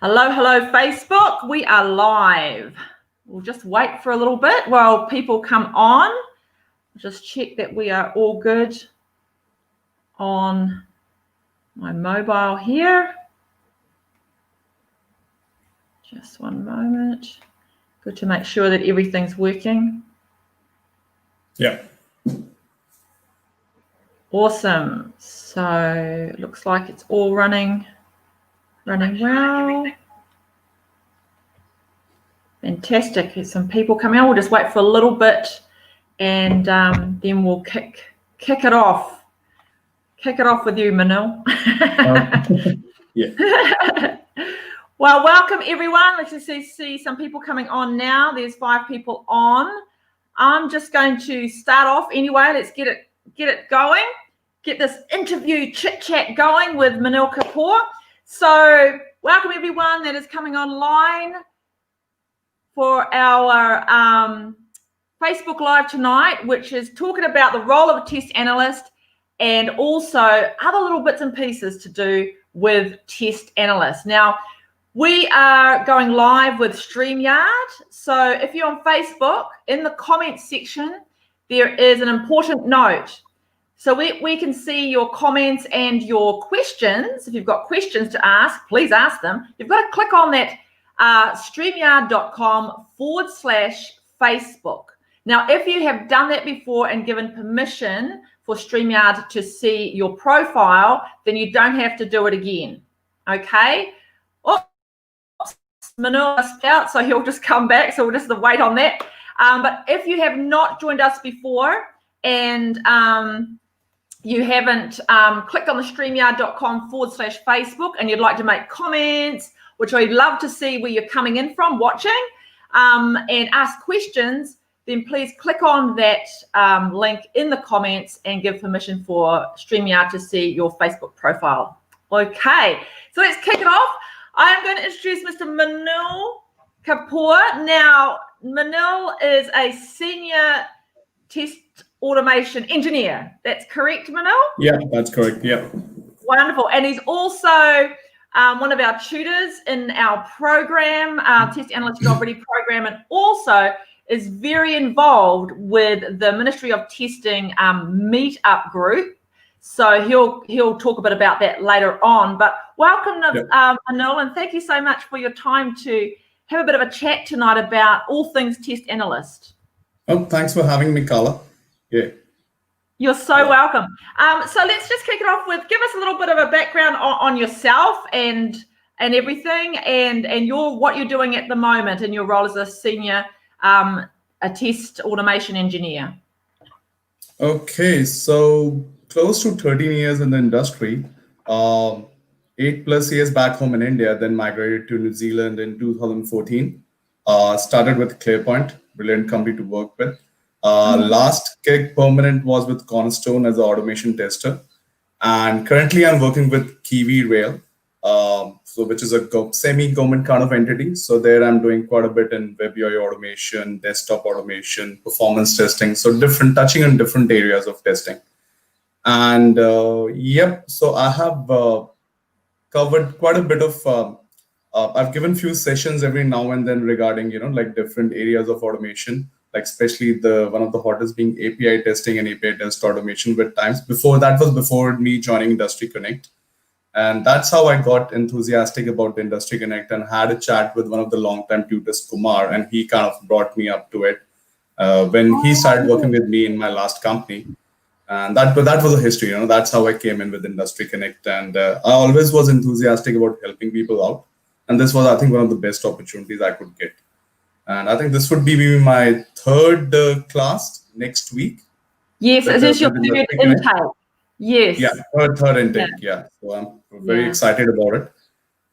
Hello, Facebook. We are live. We'll just wait for a little bit while people come on. Just check that we are all good on my mobile here. Just one moment. Good to make sure that everything's working. Yeah. Awesome. So it looks like it's all running well. Fantastic. There's some people coming on. We'll just wait for a little bit and then we'll kick it off. Kick it off with you, Manil. Yeah. Well, welcome everyone. Let's just see some people coming on now. There's 5 people on. I'm just going to start off anyway. Let's get it going. Get this interview chit chat going with Manil Kapoor. So welcome everyone that is coming online for our Facebook Live tonight, which is talking about the role of a test analyst and also other little bits and pieces to do with test analysts. Now, we are going live with StreamYard. So if you're on Facebook, in the comments section, there is an important note. So we can see your comments and your questions. If you've got questions to ask, please ask them. You've got to click on that streamyard.com/Facebook. Now, if you have done that before and given permission for StreamYard to see your profile, then you don't have to do it again, okay? Oops, Manil missed out, so he'll just come back, so we'll just wait on that. But if you have not joined us before and you haven't clicked on the streamyard.com/Facebook and you'd like to make comments, which I'd love to see where you're coming in from, watching, and ask questions, then please click on that link in the comments and give permission for StreamYard to see your Facebook profile. Okay, so let's kick it off. I'm going to introduce Mr. Manil Kapoor. Now, Manil is a senior test automation engineer. That's correct, Manil? Yeah, that's correct. Yeah. Wonderful. And he's also one of our tutors in our program, Test Analyst Job Ready program, and also is very involved with the Ministry of Testing meetup group. So he'll talk a bit about that later on. But welcome, Manil, and thank you so much for your time to have a bit of a chat tonight about all things Test Analyst. Oh, thanks for having me, Carla. Yeah. You're so welcome. So let's just kick it off with, give us a little bit of a background on yourself and everything, and what you're doing at the moment in your role as a senior a test automation engineer. Okay, so close to 13 years in the industry, 8+ years back home in India, then migrated to New Zealand in 2014. Started with ClearPoint, brilliant company to work with. Last gig permanent was with Cornerstone as an automation tester, and currently I'm working with Kiwi Rail, which is a semi-government kind of entity. So there I'm doing quite a bit in web UI automation, desktop automation, performance testing, so touching on different areas of testing. And so I have covered quite a bit of I've given few sessions every now and then regarding like different areas of automation, like especially one of the hottest being API testing and API test automation with times. Before me joining Industry Connect. And that's how I got enthusiastic about the Industry Connect and had a chat with one of the longtime tutors, Kumar, and he kind of brought me up to it when he started working with me in my last company. And that was a history, that's how I came in with Industry Connect. And I always was enthusiastic about helping people out. And this was, I think, one of the best opportunities I could get. And I think this would be maybe my third class next week. Yes, is this your third intake? Yes. Yeah, third intake. Yeah. So I'm very excited about it.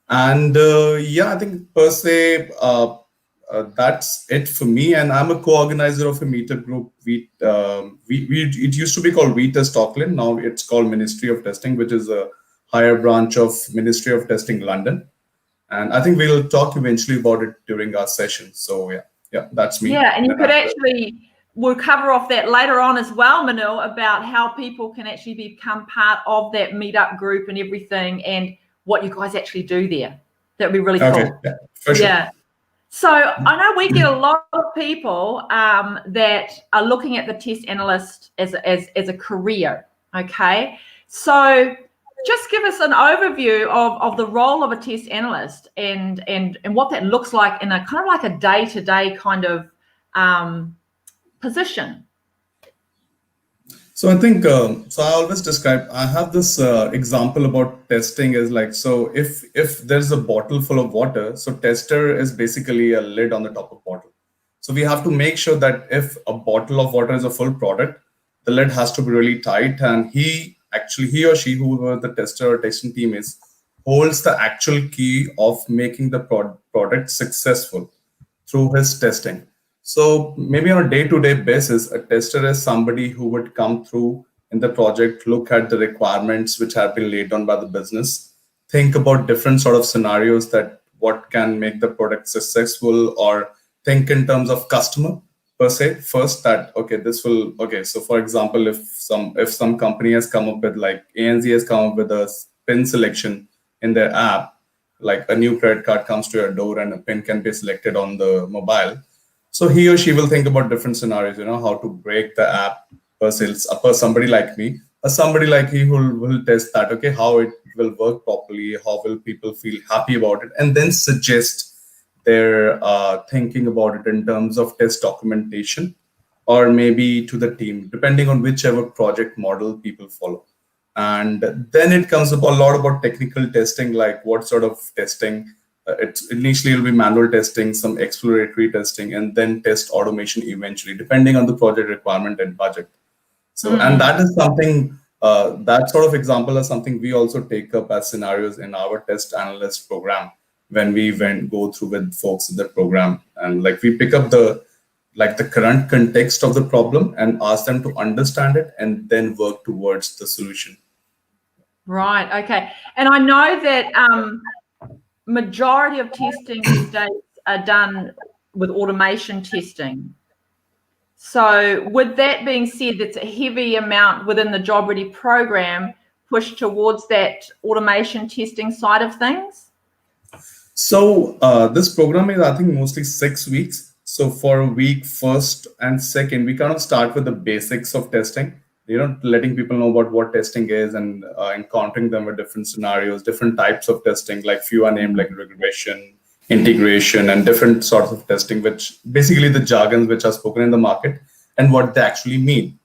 And I think per se, that's it for me. And I'm a co-organizer of a meetup group. It used to be called VTest Auckland. Now it's called Ministry of Testing, which is a higher branch of Ministry of Testing London. And I think we'll talk eventually about it during our session. So yeah, that's me. Yeah, and you could we'll cover off that later on as well, Manil, about how people can actually become part of that meetup group and everything, and what you guys actually do there. That would be really Okay, cool. yeah, for sure. Yeah. So I know we get a lot of people that are looking at the test analyst as a career. Okay. So just give us an overview of the role of a test analyst and what that looks like in a kind of like a day-to-day kind of position. So I think, so I always describe, I have this example about testing is like, so if there's a bottle full of water, so tester is basically a lid on the top of bottle. So we have to make sure that if a bottle of water is a full product, the lid has to be really tight, and he or she, whoever the tester or testing team is, holds the actual key of making the product successful through his testing. So maybe on a day-to-day basis, a tester is somebody who would come through in the project, look at the requirements which have been laid down by the business, think about different sort of scenarios that what can make the product successful, or think in terms of customer per se first, that okay, this will, okay, so for example, if some company has come up with, like ANZ has come up with a pin selection in their app, like a new credit card comes to your door and a pin can be selected on the mobile. So he or she will think about different scenarios, how to break the app per sales, per somebody like me, or somebody like he who will test that, okay, how it will work properly, how will people feel happy about it, and then suggest their thinking about it in terms of test documentation, or maybe to the team, depending on whichever project model people follow. And then it comes up a lot about technical testing, like what sort of testing. It's initially it'll be manual testing, some exploratory testing, and then test automation eventually, depending on the project requirement and budget. So, and that is something, that sort of example is something we also take up as scenarios in our test analyst program when we go through with folks in the program, and like we pick up the current context of the problem and ask them to understand it and then work towards the solution. Right. Okay. And I know that majority of testing these days are done with automation testing. So with that being said, it's a heavy amount within the Job Ready program pushed towards that automation testing side of things. So this program is, I think, mostly 6 weeks. So for week first and second, we kind of start with the basics of testing, letting people know about what testing is, and encountering them with different scenarios, different types of testing, like few are named like regression, integration, and different sorts of testing, which basically the jargons which are spoken in the market and what they actually mean.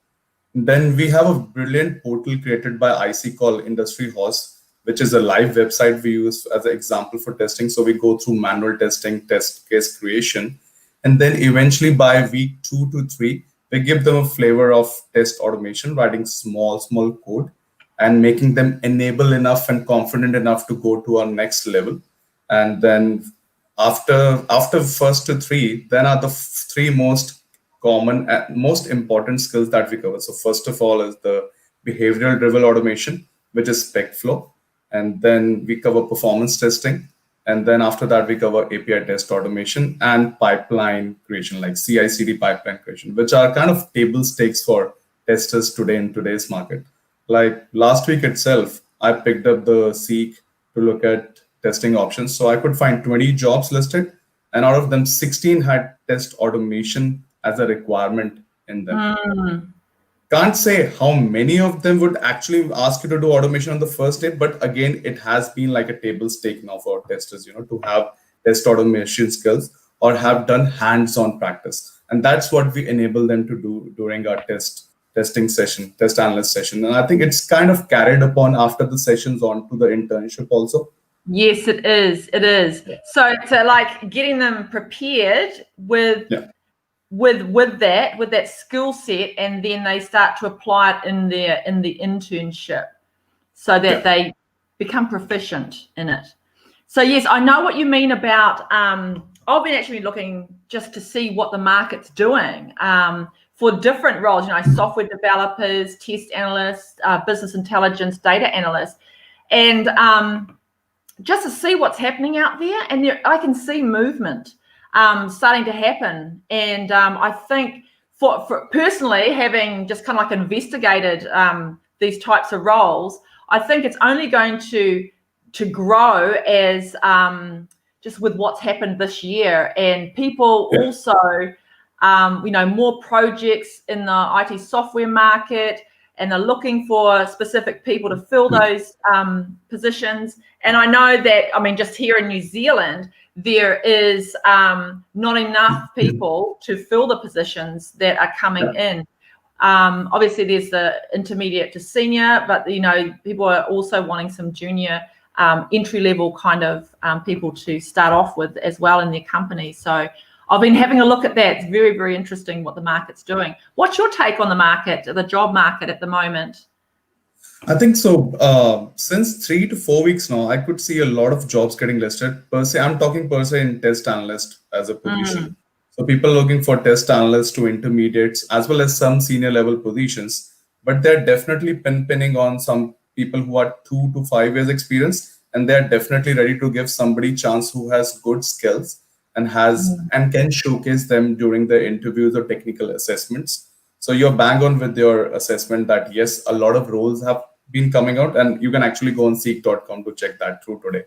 Then we have a brilliant portal created by IC called Industry Horse, which is a live website we use as an example for testing. So we go through manual testing, test case creation, and then eventually by week 2 to 3, we give them a flavor of test automation, writing small code and making them enable enough and confident enough to go to our next level. And then after first to 3, then are the 3 most common and most important skills that we cover. So first of all is the behavioral driven automation, which is spec flow. And then we cover performance testing. And then after that, we cover API test automation and pipeline creation, like CI/CD pipeline creation, which are kind of table stakes for testers today in today's market. Like last week itself, I picked up the Seek to look at testing options. So I could find 20 jobs listed, and out of them, 16 had test automation as a requirement in them. Can't say how many of them would actually ask you to do automation on the first day, but again, it has been like a table stake now for testers, to have test automation skills or have done hands-on practice. And that's what we enable them to do during our test analyst session. And I think it's kind of carried upon after the sessions on to the internship also. Yes, it is. It is. So like getting them prepared with that skill set, and then they start to apply it in the internship so that they become proficient in it. So yes, I know what you mean about I've been actually looking just to see what the market's doing for different roles, software developers, test analysts, business intelligence, data analysts, and just to see what's happening out there. And I can see movement starting to happen. And I think for personally, having just kind of like investigated these types of roles, I think it's only going to to grow as just with what's happened this year, and people also, more projects in the IT software market, and they're looking for specific people to fill those positions. And I know that, just here in New Zealand, there is not enough people to fill the positions that are coming in. Obviously, there's the intermediate to senior, but people are also wanting some junior, entry-level kind of people to start off with as well in their company. So I've been having a look at that. It's very, very interesting what the market's doing. What's your take on the market, the job market at the moment? I think so. Since 3 to 4 weeks now, I could see a lot of jobs getting listed. Per se, I'm talking per se in test analyst as a position. So people looking for test analysts to intermediates, as well as some senior level positions. But they're definitely pinning on some people who are 2 to 5 years experience, and they're definitely ready to give somebody chance who has good skills and and can showcase them during the interviews or technical assessments. So you're bang on with your assessment that yes, a lot of roles have been coming out, and you can actually go on seek.com to check that through today.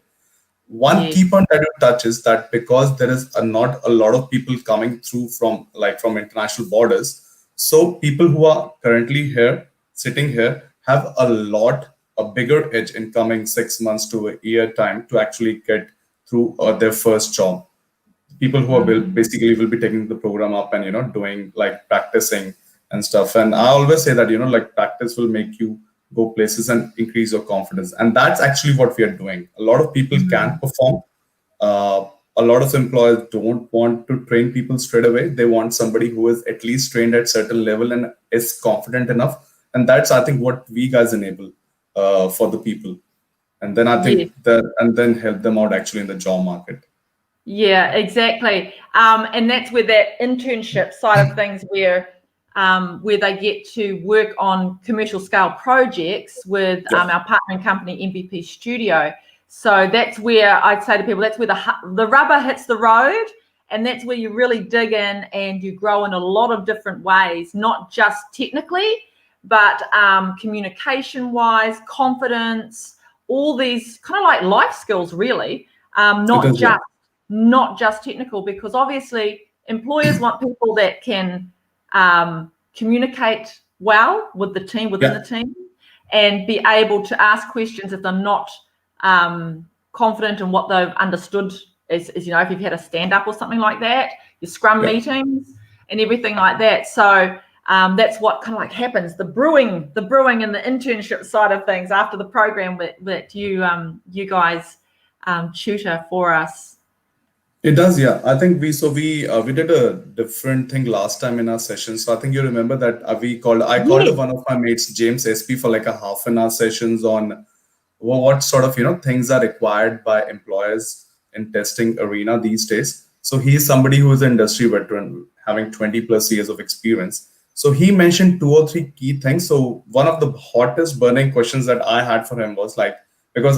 One key point that you touch is that because there is not a lot of people coming through from international borders, so people who are currently here, sitting here, have a bigger edge in coming 6 months to a year time to actually get through their first job. People who are basically will be taking the program up and doing like practicing and stuff. And I always say that practice will make you go places and increase your confidence. And that's actually what we are doing. A lot of people can perform. A lot of employers don't want to train people straight away. They want somebody who is at least trained at certain level and is confident enough. And that's, I think, what we guys enable for the people. And then I think and then help them out actually in the job market. Yeah, exactly. And that's where that internship side of things where they get to work on commercial scale projects with our partnering company, MVP Studio. So that's where I'd say to people, that's where the rubber hits the road, and that's where you really dig in and you grow in a lot of different ways, not just technically, but communication-wise, confidence, all these kind of like life skills, really, not just technical, because obviously employers want people that can communicate well with the team, within the team, and be able to ask questions if they're not confident in what they've understood, as if you've had a stand-up or something like that, your scrum meetings and everything like that. So that's what kind of like happens, the brewing and the internship side of things after the program that you guys tutor for us. It does, yeah. I think we did a different thing last time in our session. So I think you remember that I called one of my mates, James SP, for like a half an hour sessions on what sort of things are required by employers in testing arena these days. So he's somebody who is an industry veteran, having 20 plus years of experience. So he mentioned 2 or 3 key things. So one of the hottest burning questions that I had for him was like, because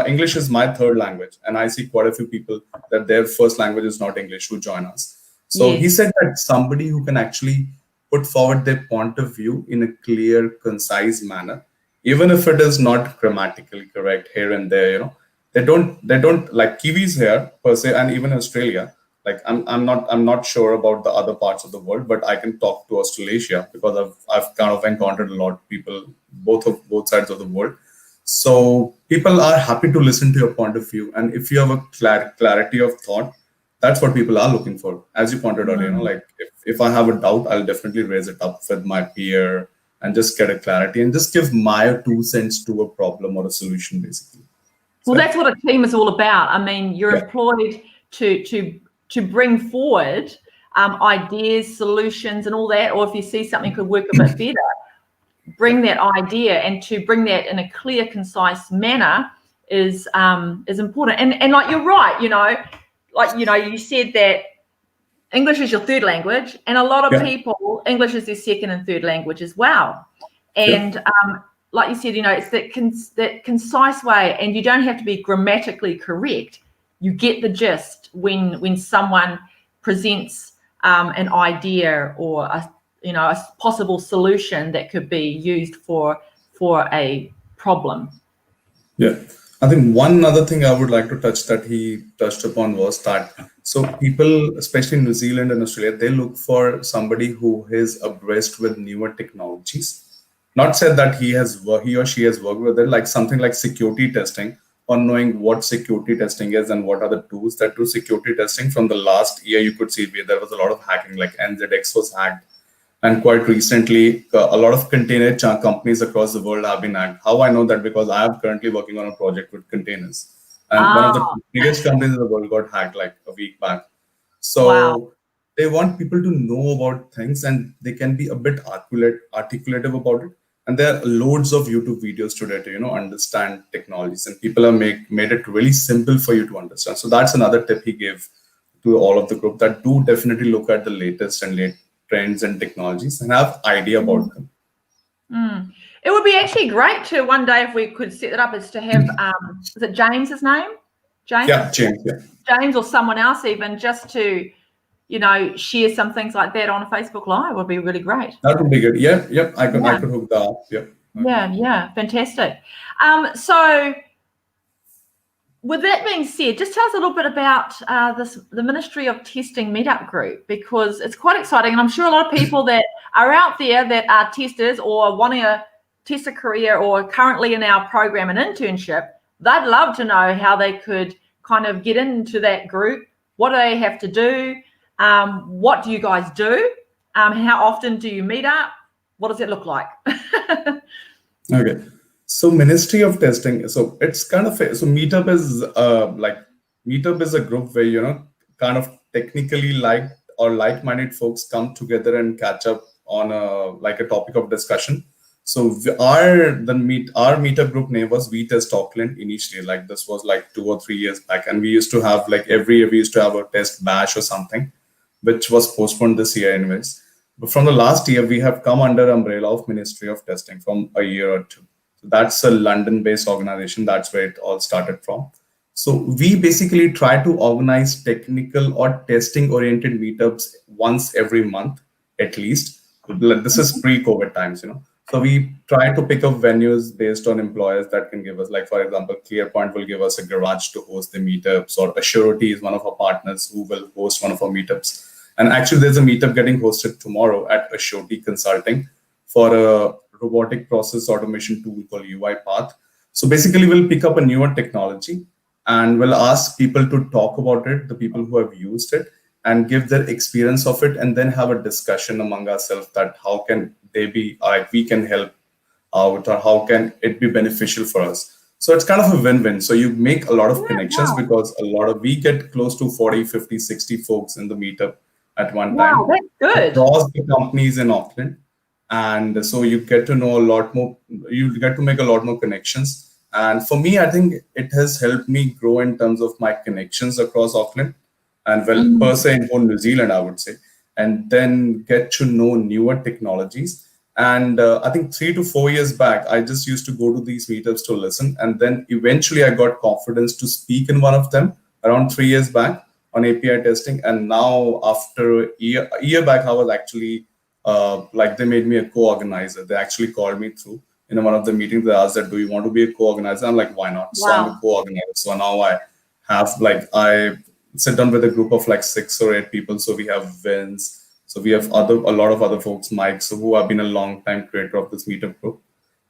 English is my third language, and I see quite a few people that their first language is not English who join us. So he said that somebody who can actually put forward their point of view in a clear, concise manner, even if it is not grammatically correct here and there, they don't like Kiwis here per se, and even Australia. Like I'm not sure about the other parts of the world, but I can talk to Australasia because I've kind of encountered a lot of people both sides of the world. So people are happy to listen to your point of view, and if you have a clarity of thought, that's what people are looking for. As you pointed out, like if I have a doubt, I'll definitely raise it up with my peer and just get a clarity and just give my 2 cents to a problem or a solution, basically. Well, that's what a team is all about. I mean, you're employed to bring forward ideas, solutions, and all that. Or if you see something could work a bit better, bring that idea, and to bring that in a clear, concise manner is important. And like you're right, you said that English is your third language, and a lot of people, English is their second and third language as well. And like you said, it's that concise way, and you don't have to be grammatically correct. You get the gist when someone presents an idea or a possible solution that could be used for a problem. Yeah. I think one other thing I would like to touch that he touched upon was that so people, especially in New Zealand and Australia, they look for somebody who is abreast with newer technologies. Not said that he or she has worked with it, like something like security testing, or knowing what security testing is and what are the tools that do security testing. From the last year, you could see there was a lot of hacking, like NZX was hacked, and quite recently, a lot of container companies across the world have been hacked. How I know that? Because I am currently working on a project with containers, and one of the Oh, biggest companies in the world got hacked like a week back. wow. So they want people to know about things, and they can be a bit articulative about it. And there are loads of YouTube videos today to understand technologies, and people have made it really simple for you to understand. So that's another tip he gave to all of the group, that do definitely look at the latest and late trends and technologies and have idea about them. It would be actually great to one day, if we could set it up, is to have, is it James's name? James? Yeah, James. Yeah. James or someone else even, just to, share some things like that on a Facebook Live would be really great. That would be good. Yeah, yep. I could hook that up. Yeah. Yeah, fantastic. So with that being said, just tell us a little bit about the Ministry of Testing meetup group, because it's quite exciting, and I'm sure a lot of people that are out there that are testers or wanting to test a career or currently in our program and internship, they'd love to know how they could kind of get into that group. What do they have to do? What do you guys do? How often do you meet up? What does it look like? Okay. So Ministry of Testing. So it's kind of so Meetup is Meetup is a group where kind of technically like-minded folks come together and catch up on a topic of discussion. So our meetup group name was We Test Auckland initially. Like this was like 2 or 3 years back, and we used to have like every year we used to have a test bash or something, which was postponed this year anyways. But from the last year, we have come under umbrella of Ministry of Testing from a year or two. So that's a London-based organization. That's where it all started from. So we basically try to organize technical or testing-oriented meetups once every month, at least. This is pre-COVID times. So we try to pick up venues based on employers that can give us, like for example, ClearPoint will give us a garage to host the meetups, or Assurity is one of our partners who will host one of our meetups. And actually, there's a meetup getting hosted tomorrow at Assurity Consulting for a robotic process automation tool called UiPath. So basically, we'll pick up a newer technology and we'll ask people to talk about it, the people who have used it, and give their experience of it, and then have a discussion among ourselves that how can they be, we can help out, or how can it be beneficial for us. So it's kind of a win-win. So you make a lot of connections, because we get close to 40, 50, 60 folks in the meetup at one time. Wow, that's good. Across the companies in Auckland. And so you get to know a lot more, you get to make a lot more connections. And for me, I think it has helped me grow in terms of my connections across Auckland and per se in whole New Zealand, I would say, and then get to know newer technologies. And I think 3 to 4 years back, I just used to go to these meetups to listen. And then eventually I got confidence to speak in one of them around 3 years back on API testing. And now after a year back, I was actually they made me a co-organizer. They actually called me through in one of the meetings. They asked that, do you want to be a co-organizer? I'm like, why not? Wow. So I'm a co-organizer. So now I sit down with a group of like 6 or 8 people. So we have Vince. So we have a lot of other folks, Mike, so who have been a long time creator of this meetup group.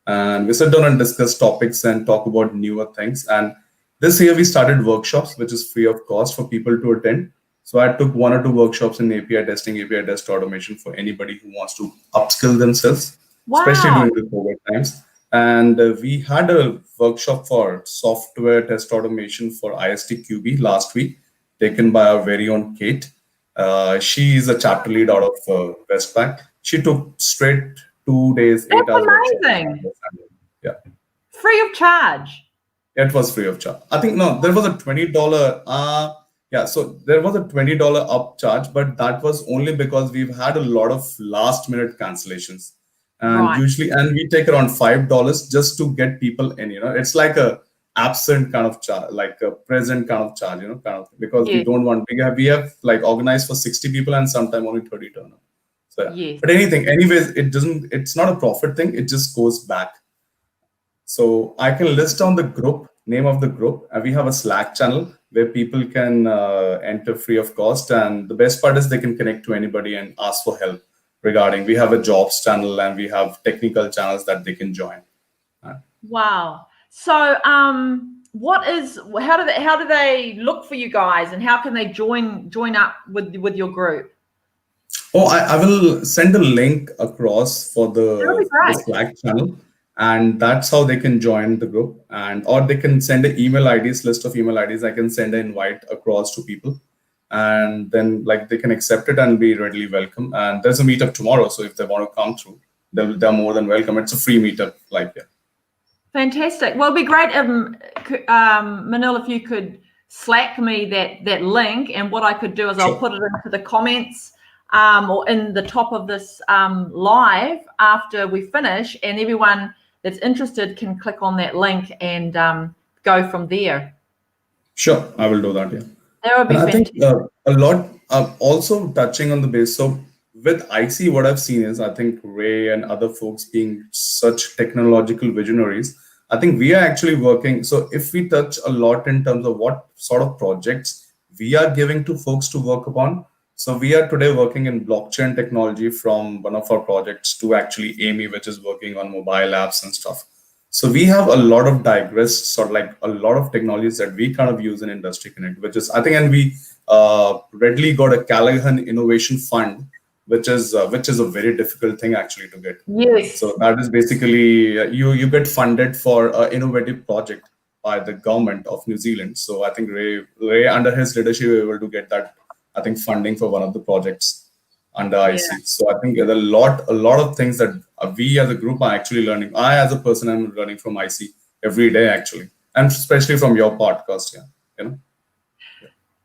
And we sit down and discuss topics and talk about newer things. And this year we started workshops, which is free of cost for people to attend. So I took 1 or 2 workshops in API testing, API test automation for anybody who wants to upskill themselves, especially during the COVID times. And we had a workshop for software test automation for ISTQB last week, taken by our very own Kate. She is a chapter lead out of Westpac. She took straight 2 days, 8 hours. That's amazing. Yeah. Free of charge. It was free of charge. I think, no, there was a $20. So there was a $20 upcharge, but that was only because we've had a lot of last minute cancellations. And usually, and we take around $5 just to get people in, it's like a absent kind of charge, like a present kind of charge, because we don't want, we have like organized for 60 people and sometimes only 30 turn up. So, but anyways, it's not a profit thing. It just goes back. So I can list down the group name of the group. And we have a Slack channel where people can enter free of cost. And the best part is they can connect to anybody and ask for help regarding. We have a jobs channel and we have technical channels that they can join. Wow. So how do they look for you guys, and how can they join up with your group? Oh, I will send a link across for That'll be the great. Slack channel, and that's how they can join the group. And or they can send an email IDs, list of email IDs. I can send an invite across to people, and then like they can accept it and be readily welcome. And there's a meetup tomorrow, so if they want to come through, they're more than welcome. It's a free meetup, like yeah. Fantastic. Well, it'd be great, Manil, if you could Slack me that link, and what I could do is Sure. I'll put it into the comments or in the top of this live after we finish, and everyone that's interested can click on that link and go from there. Sure, I will do that. Yeah. That would be And I fantastic. think a lot, also touching on the base. So with IC, what I've seen is I think Ray and other folks being such technological visionaries, I think we are actually working. So if we touch a lot in terms of what sort of projects we are giving to folks to work upon. So we are today working in blockchain technology from one of our projects to actually Amy, which is working on mobile apps and stuff. So we have a lot of digressed sort of like a lot of technologies that we kind of use in Industry Connect, which is I think, and we readily got a Callaghan Innovation Fund, which is a very difficult thing actually to get. Yes. So that is basically you get funded for an innovative project by the government of New Zealand. So I think Ray under his leadership we were able to get that I think funding for one of the projects under IC. So I think there's a lot of things that we as a group are actually learning. I as a person am learning from IC every day actually, and especially from your podcast. Yeah, you know.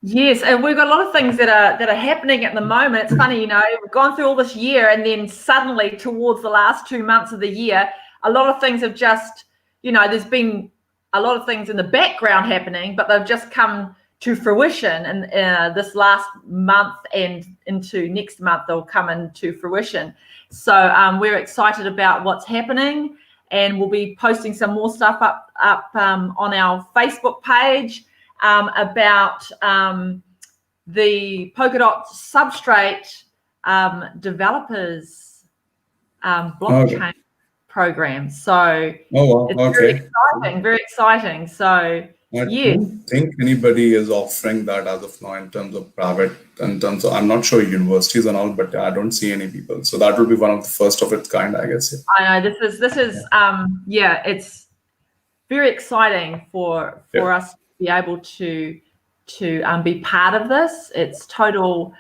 Yes, and we've got a lot of things that are happening at the moment. It's funny, we've gone through all this year, and then suddenly towards the last 2 months of the year, a lot of things have just, there's been a lot of things in the background happening, but they've just come to fruition. And this last month and into next month, they'll come into fruition. So we're excited about what's happening, and we'll be posting some more stuff up on our Facebook page. About the Polkadot substrate developers blockchain program. So it's very exciting. So I don't think anybody is offering that as of now in terms of private, in terms of, I'm not sure universities and all, but I don't see any people. So that will be one of the first of its kind, I guess. Yeah. I know this is it's very exciting for us to be able to be part of this. It's total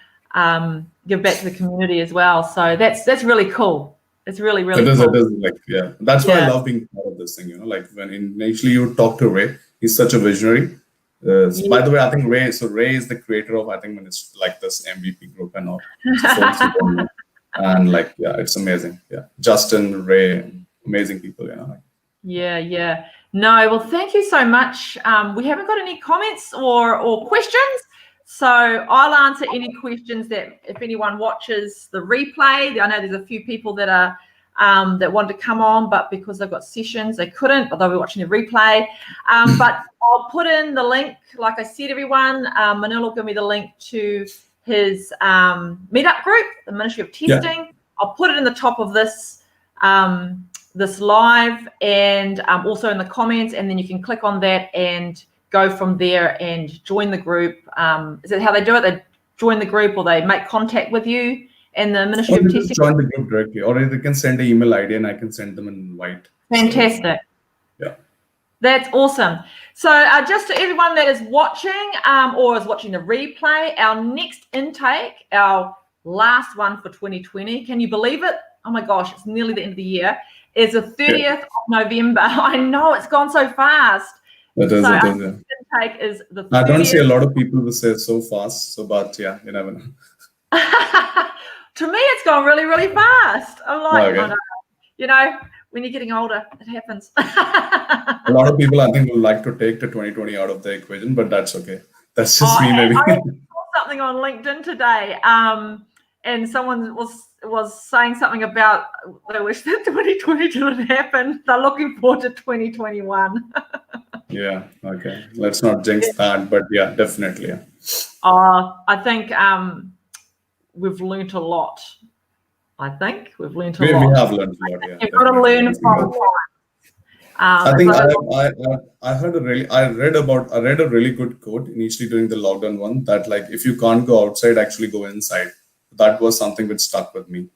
give back to the community as well. So that's really cool. It's really cool. It is like, that's why I love being part of this thing, like when initially you talk to Ray, he's such a visionary. By the way, I think Ray is the creator of, I think when it's like this MVP group and all. And like, it's amazing. Yeah. Justin, Ray, amazing people, Yeah. No, well, thank you so much. We haven't got any comments or questions, so I'll answer any questions that if anyone watches the replay. I know there's a few people that are that want to come on, but because they've got sessions, they couldn't, but they'll be watching the replay. But I'll put in the link, like I said, everyone. Manil will give me the link to his meetup group, the Ministry of Testing. Yeah. I'll put it in the top of this this live, and also in the comments, and then you can click on that and go from there and join the group. Is that how they do it? They join the group, or they make contact with you and the Ministry of Testing? Join the group directly, or they can send an email ID and I can send them an invite. Fantastic. So, yeah. That's awesome. So just to everyone that is watching or is watching the replay, our next intake, our last one for 2020, can you believe it? Oh my gosh, it's nearly the end of the year. Is the 30th of November. I know it's gone so fast. It is. Intake is the 30th. I don't see a lot of people who say so fast. So, but yeah, you never know. To me, it's gone really, really fast. I'm like, okay. Oh no. When you're getting older, it happens. A lot of people, I think, would like to take the 2020 out of the equation, but that's okay. That's just me, maybe. I saw something on LinkedIn today, and someone was saying something about they wish that 2020 didn't happen. They're looking forward to 2021. Yeah. Okay. Let's not jinx that, but yeah, definitely. Yeah. I think we've learnt a lot. I think we've learnt a We lot. have learned a lot. Yeah, You've got to definitely. learn from time. I As think I I heard I read a really good quote initially during the lockdown one that like if you can't go outside, actually go inside. That was something which stuck with me.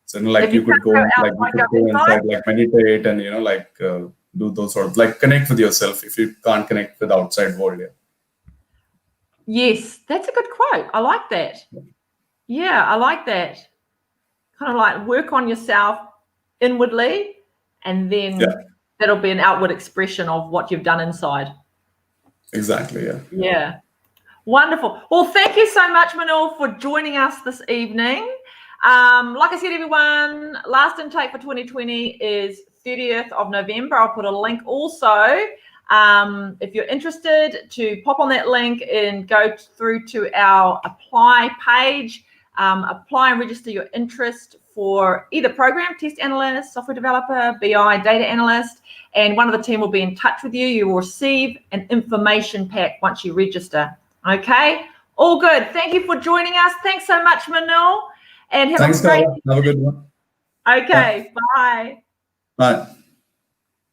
So like if you you could can't go go like you outside, could go go inside. inside, like meditate and like do those sort of like connect with yourself if you can't connect with the outside world. Yeah. Yes, that's a good quote. I like that. Yeah, I like that. Kind of like work on yourself inwardly, and then Yeah. that'll be an outward expression of what you've done inside. Exactly. Yeah. Yeah. Wonderful. Well, thank you so much, Manil, for joining us this evening. Like I said, everyone, last intake for 2020 is 30th of November. I'll put a link also. If you're interested, to pop on that link and go through to our apply page. Apply and register your interest for either program, test analyst, software developer, BI, data analyst, and one of the team will be in touch with you. You will receive an information pack once you register. Okay, all good. Thank you for joining us. Thanks so much, Manil, and have Thanks, a great. Carla. Have a good one. Okay, bye. Bye.